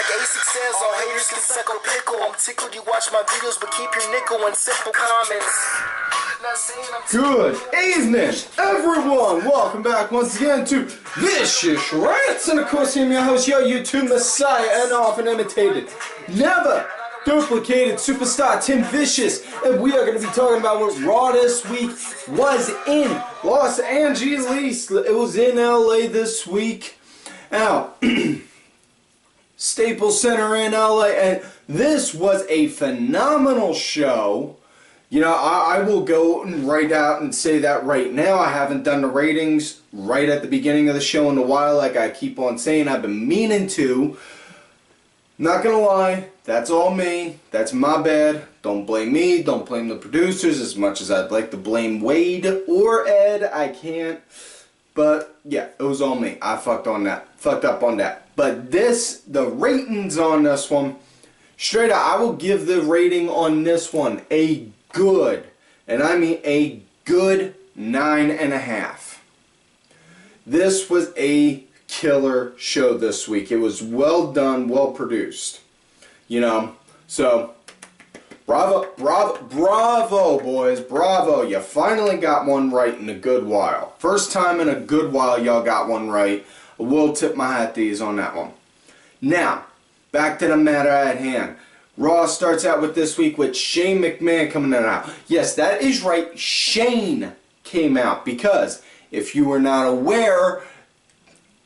Like ASIC says, all haters can suck a pickle. I'm tickled you watch my videos, but keep your nickel and simple comments. Good evening, everyone. Welcome back once again to Vicious Rants, and of course, I'm your host, your YouTube messiah, and often imitated, never duplicated superstar Tim Vicious, and we are going to be talking about what Raw this week was in Los Angeles. It was in LA this week. Now, Staples Center in LA, and this was a phenomenal show. You know, I will go and write out and say that right now. I haven't done the ratings right at the beginning of the show in a while, like I keep on saying. I've been meaning to. Not gonna lie, that's all me. That's my bad. Don't blame me. Don't blame the producers. As much as I'd like to blame Wade or Ed, I can't. But yeah, it was all me. I fucked up on that. But the ratings on this one, straight up, I will give the rating on this one a good, and I mean a good 9.5. This was a killer show this week. It was well done, well produced. You know, so bravo, boys, bravo. You finally got one right in a good while. First time in a good while y'all got one right. I will tip my hat to you on that one. Now, back to the matter at hand. Raw starts out with this week with Shane McMahon coming out. Yes, that is right. Shane came out because if you were not aware,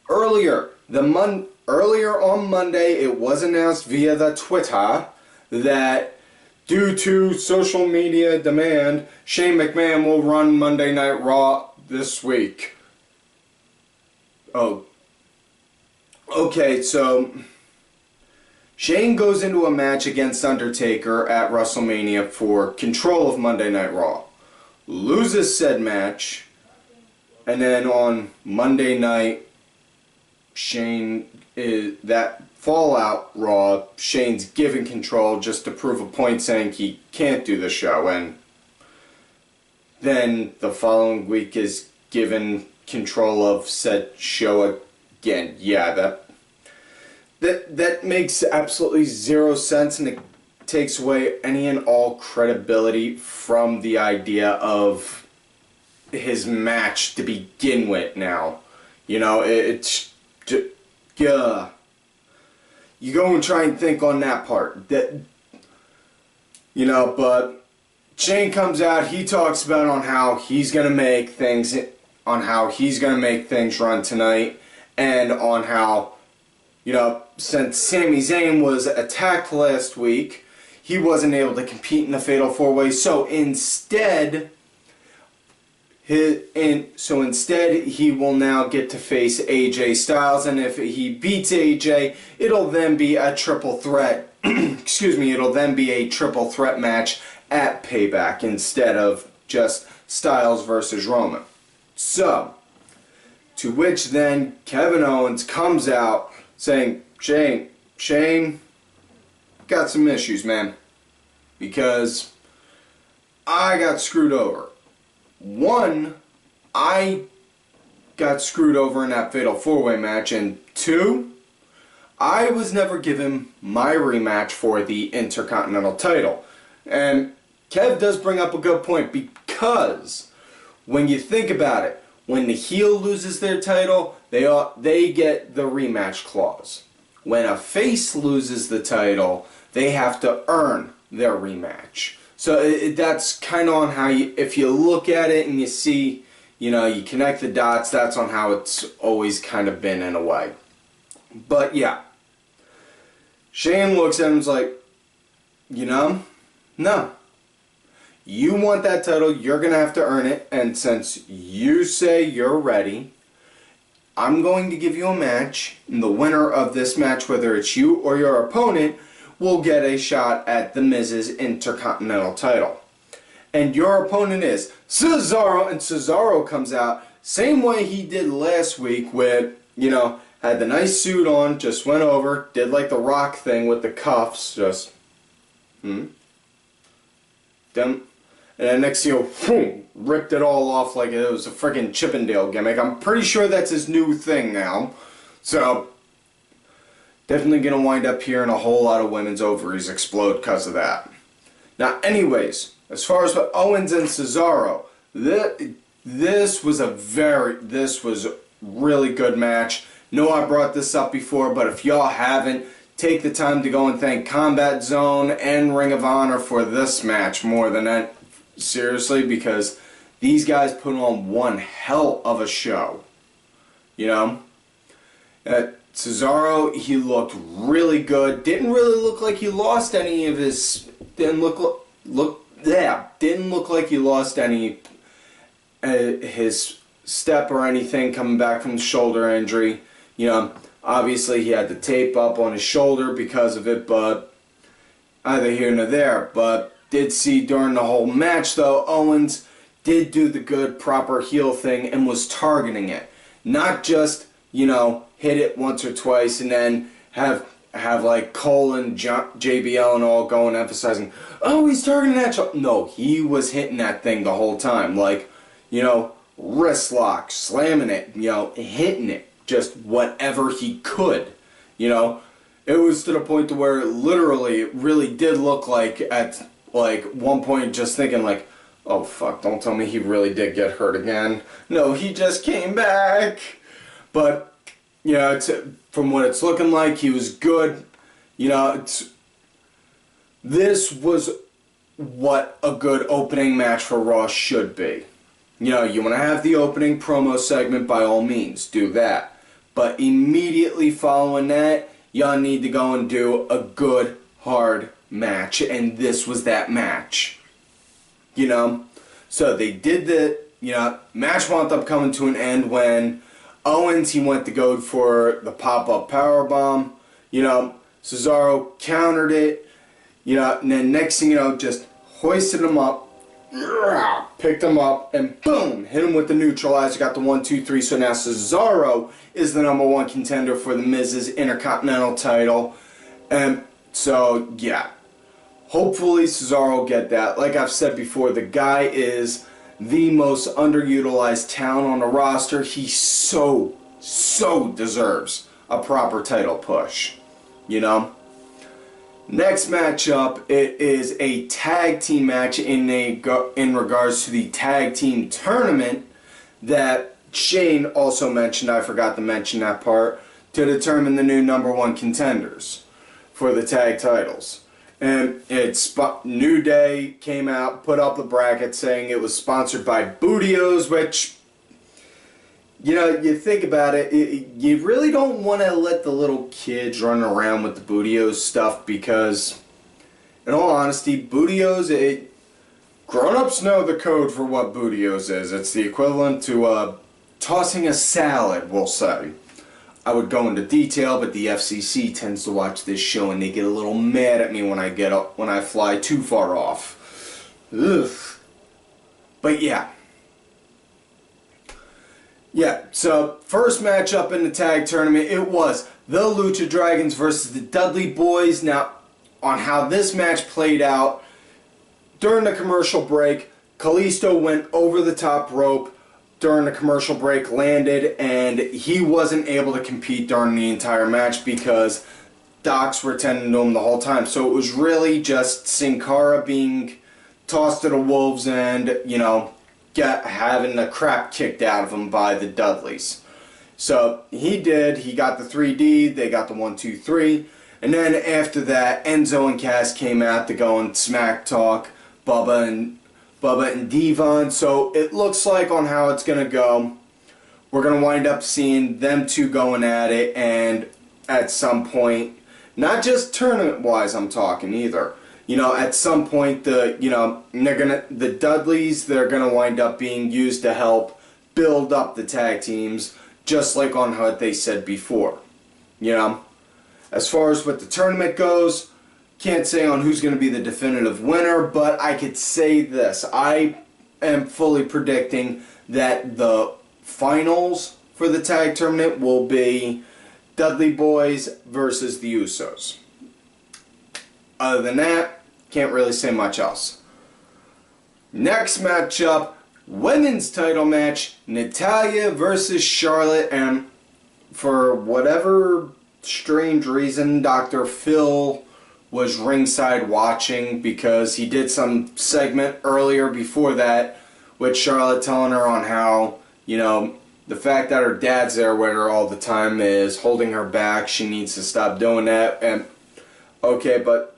earlier on Monday it was announced via the Twitter that due to social media demand, Shane McMahon will run Monday Night Raw this week. Oh, okay, so Shane goes into a match against Undertaker at WrestleMania for control of Monday Night Raw. Loses said match. And then on Monday night, that Fallout Raw, Shane's given control just to prove a point, saying he can't do the show. And then the following week is given control of said show again. Yeah, that makes absolutely zero sense, and it takes away any and all credibility from the idea of his match to begin with now. You know, it's yeah. You go and try and think on that part. That, you know, but Shane comes out, he talks about on how he's gonna make things run tonight, and on how, you know, since Sami Zayn was attacked last week, he wasn't able to compete in the Fatal 4-Way, so instead he will now get to face AJ Styles, and if he beats AJ, it'll then be a triple threat. Excuse me, it'll then be a triple threat match at Payback instead of just Styles versus Roman. So, to which then Kevin Owens comes out saying, Shane, got some issues, man, because I got screwed over. One, I got screwed over in that Fatal 4-Way match, and two, I was never given my rematch for the Intercontinental title. And Kev does bring up a good point, because when you think about it, when the heel loses their title, they get the rematch clause. When a face loses the title, they have to earn their rematch. So that's kind of on how if you look at it and you see, you know, you connect the dots, that's on how it's always kind of been in a way. But yeah, Shane looks at him and is like, you know, no. You want that title, you're going to have to earn it, and since you say you're ready, I'm going to give you a match, and the winner of this match, whether it's you or your opponent, will get a shot at the Miz's Intercontinental title. And your opponent is Cesaro, and Cesaro comes out same way he did last week with, you know, had the nice suit on, just went over, did like the Rock thing with the cuffs, just, them. And then next thing you know, boom, ripped it all off like it was a freaking Chippendale gimmick. I'm pretty sure that's his new thing now. So, Definitely going to wind up hearing a whole lot of women's ovaries explode because of that. Now, anyways, as far as Owens and Cesaro, this was a really good match. No, I brought this up before, but if y'all haven't, take the time to go and thank Combat Zone and Ring of Honor for this match more than that. Seriously, because these guys put on one hell of a show. You know? Cesaro, he looked really good. Didn't really look like he lost any of his... Didn't look like he lost any his step or anything coming back from the shoulder injury. You know, obviously he had the tape up on his shoulder because of it, but either here nor there. But did see during the whole match, though, Owens did do the good, proper heel thing and was targeting it. Not just, you know, hit it once or twice and then have like Cole and JBL and all going emphasizing, oh, he's targeting that shot. No, he was hitting that thing the whole time. Like, you know, wrist lock, slamming it, you know, hitting it. Just whatever he could, you know. It was to the point to where literally it really did look like at like one point just thinking like, oh fuck, don't tell me he really did get hurt again. No, he just came back. But, you know, from what it's looking like, he was good. You know, this was what a good opening match for Raw should be. You know, you want to have the opening promo segment, by all means, do that. But immediately following that, y'all need to go and do a good, hard match. And this was that match. You know? So they did the, you know, match wound up coming to an end when Owens, he went to go for the pop-up powerbomb. You know, Cesaro countered it. You know, and then next thing you know, just hoisted him up. Picked him up and boom, hit him with the neutralizer, got the 1, 2, 3. So now Cesaro is the #1 contender for the Miz's Intercontinental title. And so, yeah, hopefully Cesaro will get that. Like I've said before, the guy is the most underutilized talent on the roster. He so deserves a proper title push, you know? Next matchup, it is a tag team match in regards to the tag team tournament that Shane also mentioned. I forgot to mention that part, to determine the new #1 contenders for the tag titles. And it's New Day came out, put up the bracket saying it was sponsored by Bootios, which, you know, you think about it, you really don't want to let the little kids run around with the Bootios stuff because, in all honesty, Bootios, grown-ups know the code for what Bootios is. It's the equivalent to tossing a salad, we'll say. I would go into detail, but the FCC tends to watch this show and they get a little mad at me when I fly too far off. Ugh. But yeah. Yeah, so first matchup in the tag tournament, it was the Lucha Dragons versus the Dudley Boyz. Now, on how this match played out, during the commercial break, Kalisto went over the top rope during the commercial break, landed, and he wasn't able to compete during the entire match because Docs were tending to him the whole time. So it was really just Sin Cara being tossed to the wolves and, you know, having the crap kicked out of him by the Dudleys. So he got the 3D, they got the 1, 2, 3, and then after that, Enzo and Cass came out to go and smack talk Bubba and Devon. So it looks like on how it's going to go, we're going to wind up seeing them two going at it, and at some point, not just tournament-wise I'm talking either, you know, at some point the Dudleys, they're gonna wind up being used to help build up the tag teams, just like on what they said before. You know, as far as what the tournament goes, can't say on who's gonna be the definitive winner, but I could say this: I am fully predicting that the finals for the tag tournament will be Dudley Boyz versus the Usos. Other than that, can't really say much else. Next matchup, women's title match, Natalya versus Charlotte, and for whatever strange reason, Dr. Phil was ringside watching because he did some segment earlier before that with Charlotte telling her on how, you know, the fact that her dad's there with her all the time is holding her back. She needs to stop doing that. And okay, but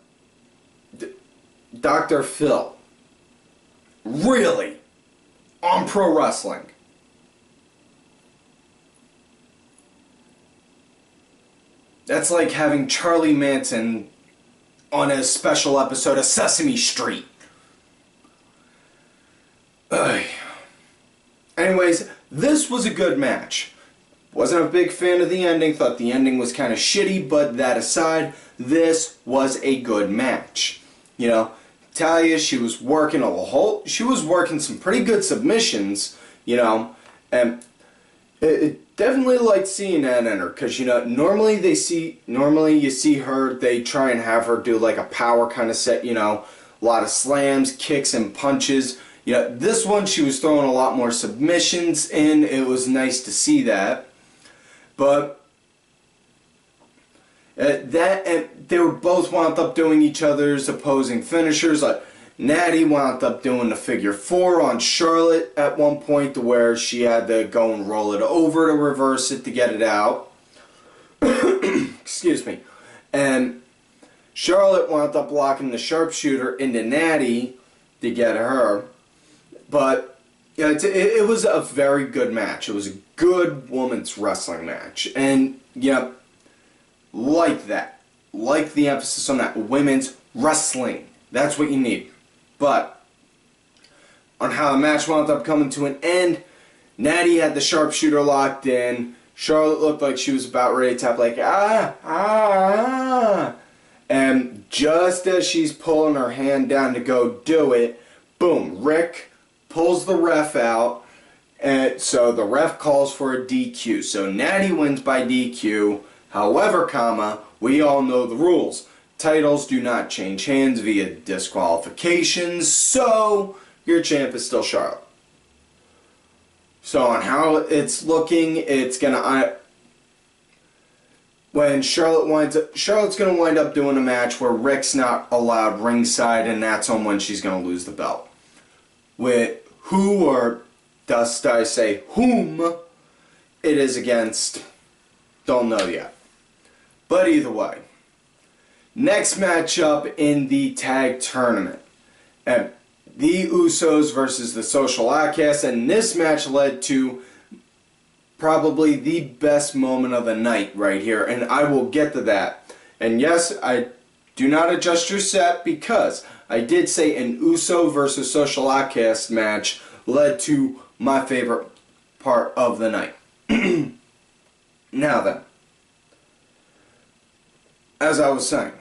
Dr. Phil, really, on pro wrestling, that's like having Charlie Manson on a special episode of Sesame Street. Ugh. Anyways, this was a good match. Wasn't a big fan of the ending, thought the ending was kind of shitty, but that aside, this was a good match. You know, Talia, she was working she was working some pretty good submissions, you know, and it definitely liked seeing that in her, because, you know, normally you see her, they try and have her do like a power kind of set, you know, a lot of slams, kicks, and punches. You know, this one she was throwing a lot more submissions in. It was nice to see that. But they were both wound up doing each other's opposing finishers. Like Natty wound up doing the figure 4 on Charlotte at one point, to where she had to go and roll it over to reverse it to get it out. Excuse me. And Charlotte wound up blocking the sharpshooter into Natty to get her. But yeah, it was a very good match. It was a good women's wrestling match. And, yeah, like that. Like the emphasis on that. Women's wrestling. That's what you need. But on how the match wound up coming to an end, Natty had the sharpshooter locked in. Charlotte looked like she was about ready to tap, like, and just as she's pulling her hand down to go do it, boom, Rick pulls the ref out, and so the ref calls for a DQ. So Natty wins by DQ. However, we all know the rules. Titles do not change hands via disqualifications, so your champ is still Charlotte. So on how it's looking, it's gonna when Charlotte's gonna wind up doing a match where Rick's not allowed ringside, and that's on when she's gonna lose the belt. With who, or dust I say whom, it is against, don't know yet. But either way, next matchup in the tag tournament, and the Usos versus the Social Outcasts, and this match led to probably the best moment of the night right here, and I will get to that. And yes, I do not adjust your set, because I did say an Uso versus Social Outcast match led to my favorite part of the night. Now then, as I was saying,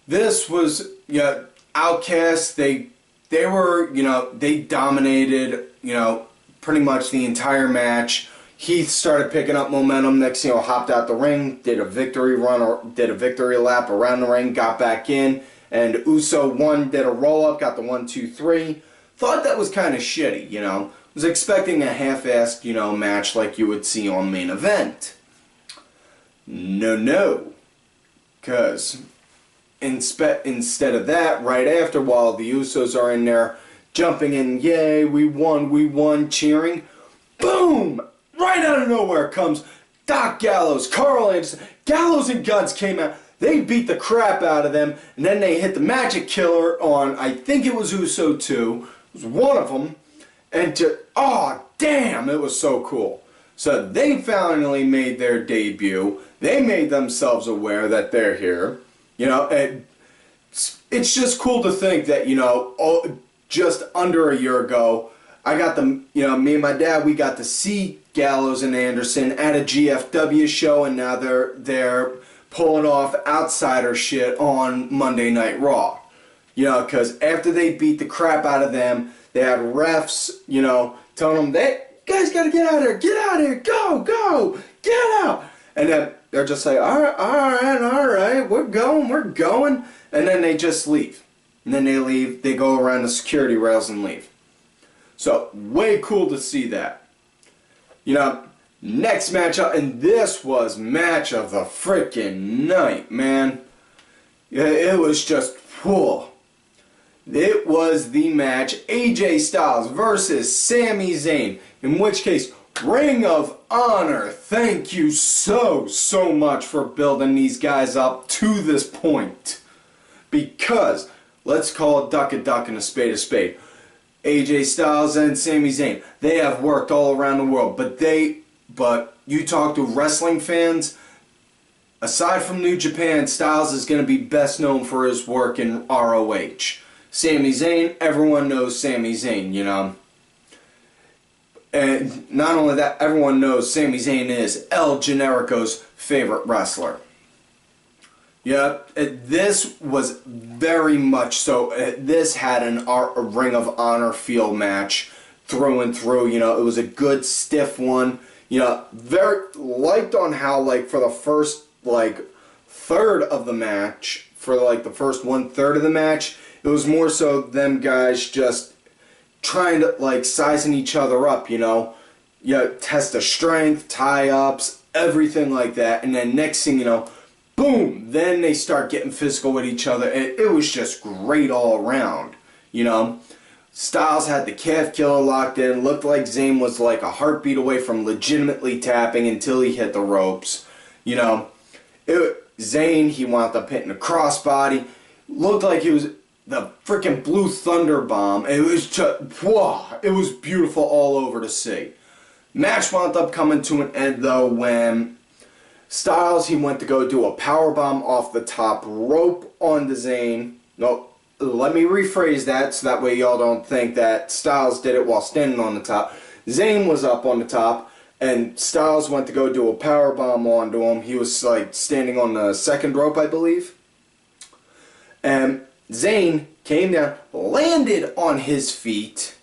this was, yeah, Outcasts, they were, you know, they dominated, you know, pretty much the entire match. Heath started picking up momentum. Next thing you know, hopped out the ring, did a victory run, or did a victory lap around the ring, got back in, and Uso won, did a roll-up, got the 1, 2, 3. Thought that was kind of shitty, you know. Was expecting a half-assed, you know, match like you would see on Main Event. No. Because instead of that, right after, while the Usos are in there jumping in, yay, we won, cheering, boom! Right out of nowhere comes Doc Gallows, Carl Anderson. Gallows and Guns came out. They beat the crap out of them, and then they hit the Magic Killer on, I think it was Uso 2. It was one of them. And oh, damn, it was so cool. So they finally made their debut. They made themselves aware that they're here. You know, and it's just cool to think that, you know, just under a year ago, I got them, you know, me and my dad, we got to see Gallows and Anderson at a GFW show, and now they're pulling off outsider shit on Monday Night Raw. You know, because after they beat the crap out of them, they had refs, you know, telling them, you guys got to get out of here, go, get out. And then they're just like, all right, we're going. And then they just leave. And then they leave, they go around the security rails and leave. So, way cool to see that. You know, Next matchup, and this was match of the freaking night, man. Yeah, it was just, whew. It was the match AJ Styles versus Sami Zayn, in which case, Ring of Honor, thank you so much for building these guys up to this point. Because, let's call a duck and a spade. AJ Styles and Sami Zayn, they have worked all around the world, but you talk to wrestling fans, aside from New Japan, Styles is going to be best known for his work in ROH. Sami Zayn, everyone knows Sami Zayn, you know. And not only that, everyone knows Sami Zayn is El Generico's favorite wrestler. Yeah, this was very much so. This had a Ring of Honor feel match through and through. You know, it was a good stiff one. You know, very liked on how, like, for the first, like, third of the match, for, like, the first 1/3 of the match, it was more so them guys just trying to, like, sizing each other up, you know. Test of strength, tie-ups, everything like that. And then next thing you know, boom, then they start getting physical with each other. It was just great all around, you know. Styles had the calf killer locked in. Looked like Zayn was like a heartbeat away from legitimately tapping until he hit the ropes. You know, Zayn, he wound up hitting a crossbody. Looked like he was the freaking Blue Thunder Bomb. It was just, wow, it was beautiful all over to see. Match wound up coming to an end though when Styles, he went to go do a powerbomb off the top rope on the Zayn. No, let me rephrase that so that way y'all don't think that Styles did it while standing on the top. Zayn was up on the top and Styles went to go do a powerbomb onto him. He was like standing on the second rope, I believe. And Zayn came down, landed on his feet.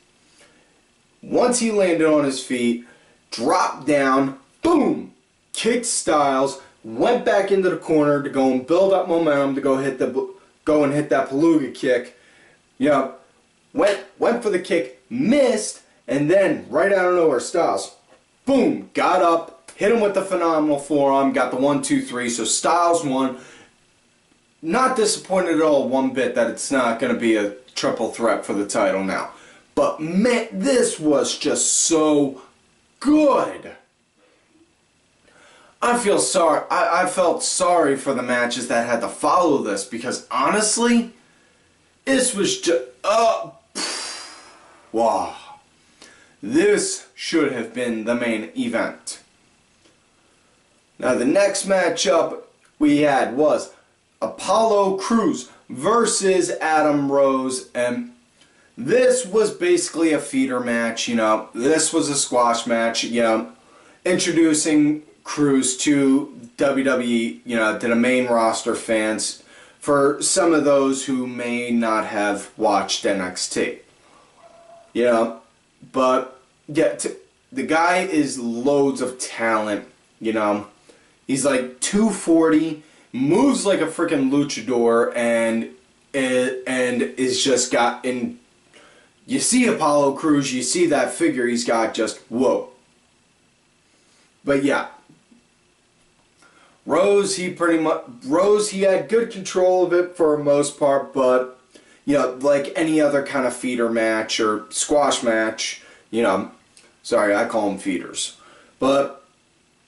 Once he landed on his feet, dropped down, boom, kicked Styles, went back into the corner to go and build up momentum to go and hit that Palooga kick. You know, went for the kick, missed, and then right out of nowhere, Styles, boom, got up, hit him with the phenomenal forearm, got the 1-2-3. So Styles won. Not disappointed at all one bit that it's not going to be a triple threat for the title now. But man, this was just so good. I felt sorry for the matches that had to follow this because honestly, this was just, wow. This should have been the main event. Now the next matchup we had was Apollo Crews versus Adam Rose, and this was basically a feeder match, you know. This was a squash match, you know, introducing Crews to WWE, you know, to the main roster fans, for some of those who may not have watched NXT. You know, but yeah, the guy is loads of talent, you know. He's like 240, moves like a freaking luchador, and is just got in. You see Apollo Crews, you see that figure he's got, just whoa. But yeah, Rose, he had good control of it for the most part, but you know, like any other kind of feeder match or squash match, you know, sorry, I call them feeders, but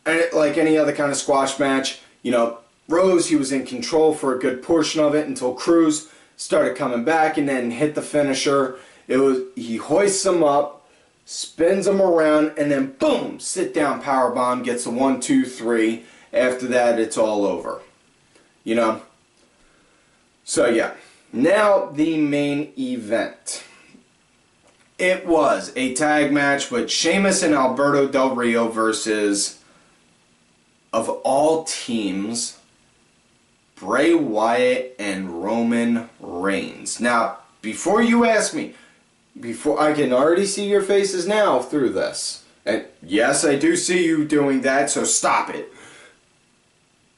like any other kind of squash match, you know, Rose, he was in control for a good portion of it until Crews started coming back and then hit the finisher. He hoists him up, spins him around, and then boom, sit down powerbomb, gets a 1-2-3. After that, it's all over. You know? So yeah. Now the main event. It was a tag match with Sheamus and Alberto Del Rio versus, of all teams, Bray Wyatt and Roman Reigns. Now, before you ask me, I can already see your faces now through this. And yes, I do see you doing that, so stop it.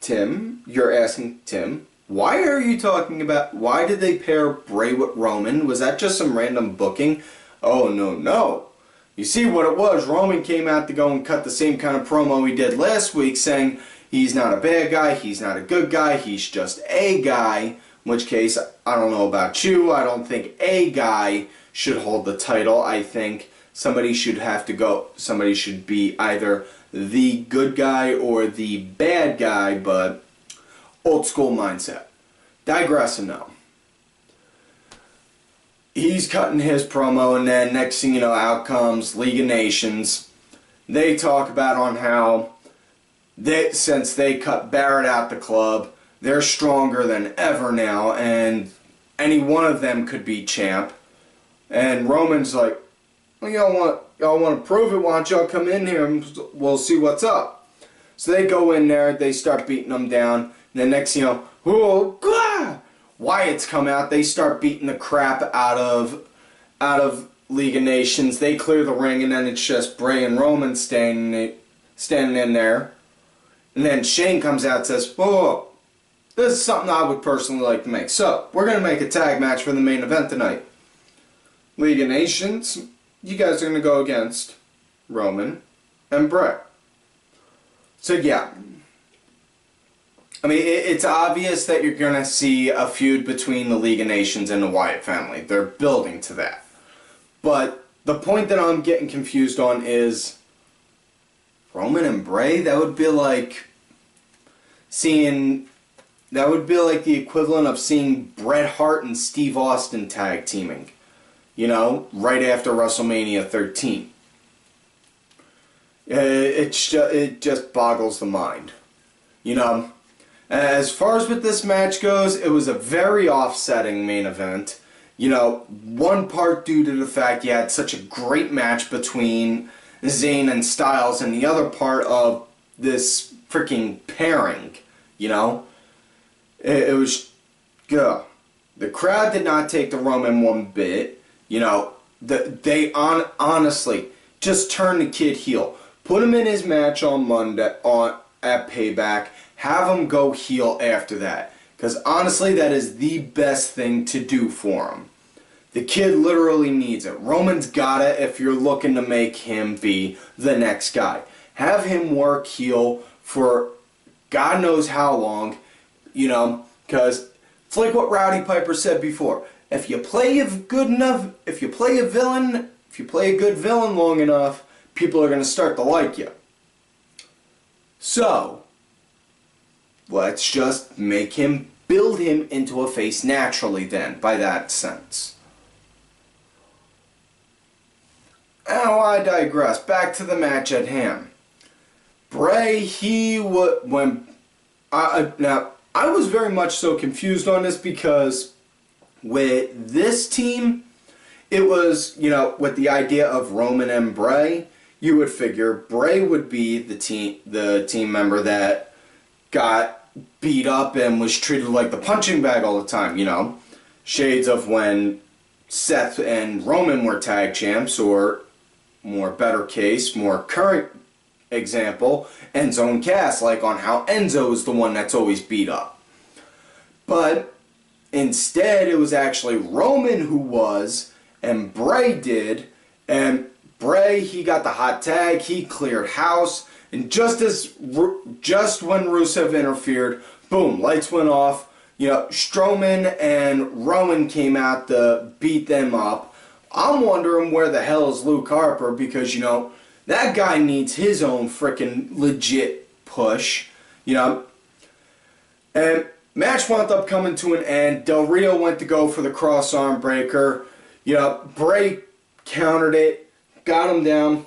Tim, you're asking, Tim, why are you talking about, why did they pair Bray with Roman? Was that just some random booking? Oh, no. You see what it was, Roman came out to go and cut the same kind of promo he did last week, saying he's not a bad guy, he's not a good guy, he's just a guy. In which case, I don't know about you, I don't think a guy should hold the title. I think somebody should be either the good guy or the bad guy, but old school mindset. Digressing now. He's cutting his promo, and then next thing you know, out comes League of Nations. They talk about on how since they cut Barrett out the club, they're stronger than ever now, and any one of them could be champ. And Roman's like, well, y'all want to prove it? Why don't y'all come in here and we'll see what's up? So they go in there, they start beating them down, and then next thing you know, oh, God! Wyatt's come out, they start beating the crap out of League of Nations. They clear the ring, and then it's just Bray and Roman standing in there. And then Shane comes out and says, whoa, this is something I would personally like to make. So, we're going to make a tag match for the main event tonight. League of Nations, you guys are going to go against Roman and Bray. So, yeah. I mean, it's obvious that you're going to see a feud between the League of Nations and the Wyatt family. They're building to that. But the point that I'm getting confused on is Roman and Bray? That would be like the equivalent of seeing Bret Hart and Steve Austin tag teaming. You know, right after WrestleMania 13. It just boggles the mind. You know? As far as with this match goes, it was a very offsetting main event. You know, one part due to the fact you had such a great match between Zayn and Styles, and the other part of this freaking pairing, you know? It was good. The crowd did not take the Roman one bit. You know, they honestly just turned the kid heel. Put him in his match on Monday at Payback. Have him go heel after that. Because honestly, that is the best thing to do for him. The kid literally needs it. Roman's got it if you're looking to make him be the next guy. Have him work heel for God knows how long. You know, because it's like what Rowdy Piper said before. If you play a good villain long enough, people are going to start to like you. So, let's just build him into a face naturally then, by that sense. Now I digress. Back to the match at hand. Bray, now, I was very much so confused on this because with this team, it was, you know, with the idea of Roman and Bray, you would figure Bray would be the team member that got beat up and was treated like the punching bag all the time, you know. Shades of when Seth and Roman were tag champs, or more better case, more current example, Enzo and Cass, like on how Enzo is the one that's always beat up. But instead, it was actually Roman who was, and Bray did, and Bray, he got the hot tag, he cleared house, and just when Rusev interfered, boom, lights went off. You know, Strowman and Rowan came out to beat them up. I'm wondering where the hell is Luke Harper, because, you know, that guy needs his own freaking legit push, you know. And match wound up coming to an end. Del Rio went to go for the cross arm breaker. You know, Bray countered it, got him down,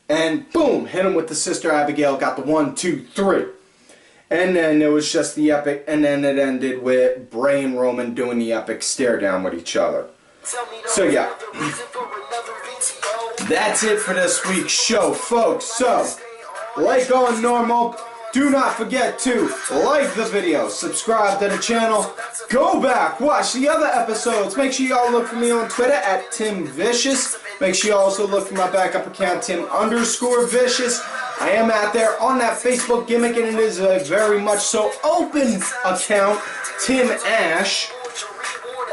and boom, hit him with the Sister Abigail, got the 1, 2, 3. And then it was just the epic, and then it ended with Bray and Roman doing the epic stare down with each other. So yeah, that's it for this week's show, folks. So, like on normal, do not forget to like the video, subscribe to the channel, go back, watch the other episodes. Make sure y'all look for me on Twitter at TimVicious. Make sure you also look for my backup account, Tim_Vicious. I am out there on that Facebook gimmick, and it is a very much so open account, Tim Ash.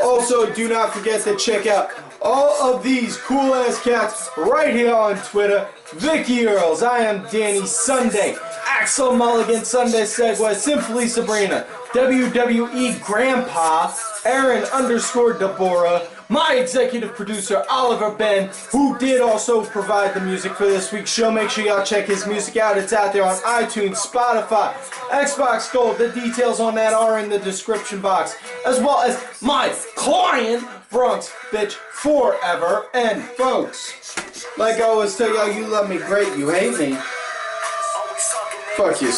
Also, do not forget to check out all of these cool-ass cats right here on Twitter. Vicky Earls, I am Danny Sunday, Axel Mulligan, Sunday Segway, Simply Sabrina, WWE Grandpa, Aaron_Deborah, my executive producer Oliver Ben, who did also provide the music for this week's show. Make sure y'all check his music out. It's out there on iTunes, Spotify, Xbox Gold. The details on that are in the description box. As well as my client, Bronx Bitch Forever. And folks, like I always tell y'all, you love me great, you hate me. Fuck you.